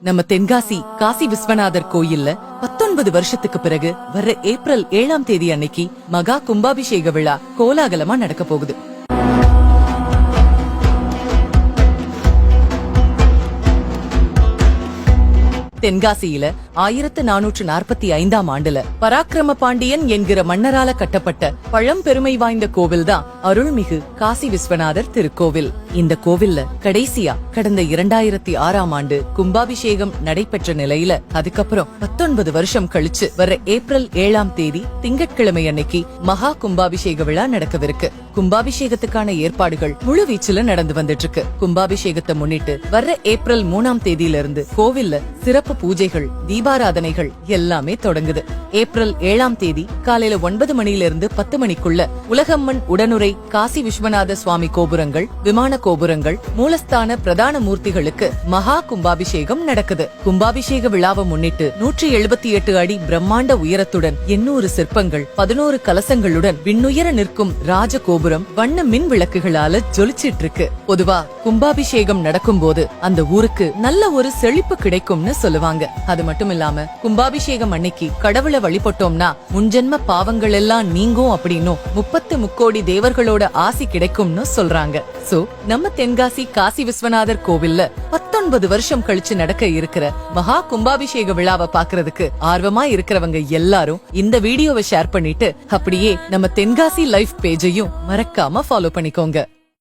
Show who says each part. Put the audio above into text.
Speaker 1: நம்ம தென்காசி காசி விஸ்வநாதர் கோயில்ல 19 வருஷத்துக்கு பிறகு வர்ற ஏப்ரல் 7ஆம் தேதி அன்னைக்கு மகா கும்பாபிஷேக விழா கோலாகலமா நடக்க போகுது. தென்காசியில 1445ஆம் ஆண்டுல பராக்கிரம பாண்டியன் என்கிற மன்னரால கட்டப்பட்ட பழம்பெருமை வாய்ந்த கோவில் தான் அருள்மிகு காசி விஸ்வநாதர் திருக்கோவில். இந்த கோவில்ல கடைசியா கடந்த 2006ஆம் ஆண்டு கும்பாபிஷேகம் நடைபெற்ற நிலையில அதுக்கப்புறம் 19 வருஷம் கழிச்சு வர ஏப்ரல் 7ஆம் தேதி திங்கட்கிழமை அன்னைக்கு மகா கும்பாபிஷேக விழா நடக்கவிருக்கு. கும்பாபிஷேகத்துக்கான ஏற்பாடுகள் முழு வீச்சுல நடந்து வந்துட்டு இருக்கு. கும்பாபிஷேகத்தை முன்னிட்டு வர்ற ஏப்ரல் 3ஆம் தேதியில இருந்து கோவில்ல சிறப்பு பூஜைகள், தீபாராதனைகள் எல்லாமே தொடங்குது. ஏப்ரல் 7ஆம் தேதி காலையில 9 மணியிலிருந்து 10 மணிக்குள்ள உலகம்மன் உடனுரை காசி விஸ்வநாத சுவாமி கோபுரங்கள், விமான கோபுரங்கள், மூலஸ்தான பிரதான மூர்த்திகளுக்கு மகா கும்பாபிஷேகம் நடக்குது. கும்பாபிஷேக விழாவை முன்னிட்டு 178 அடி பிரம்மாண்ட உயரத்துடன் 800 சிற்பங்கள், 11 கலசங்களுடன் விண்ணுயர நிற்கும் ராஜ கோபுரம் வண்ண மின் விளக்குகளால ஜொலிச்சிட்டு இருக்கு. பொதுவா கும்பாபிஷேகம் நடக்கும் போது அந்த ஊருக்கு நல்ல ஒரு செழிப்பு கிடைக்கும்னு சொல்லுவாங்க. அது மட்டும் இல்லாம கும்பாபிஷேகம் அன்னைக்கு கடவுளை வழிபட்டோம்னா முன்ஜென்ம பாவங்கள் எல்லாம் நீங்கும் அப்படின்னும் 30 முக்கோடி தேவர்களோட ஆசி கிடைக்கும்னு சொல்றாங்க. சோ நம்ம தென்காசி காசி விஸ்வநாதர் கோவில்ல 19 வருஷம் கழிச்சு நடக்க இருக்கிற மகா கும்பாபிஷேக விழாவை பாக்குறதுக்கு ஆர்வமா இருக்கிறவங்க எல்லாரும் இந்த வீடியோவை ஷேர் பண்ணிட்டு அப்படியே நம்ம தென்காசி லைஃப் பேஜையும் மறக்காம ஃபாலோ பண்ணிக்கோங்க.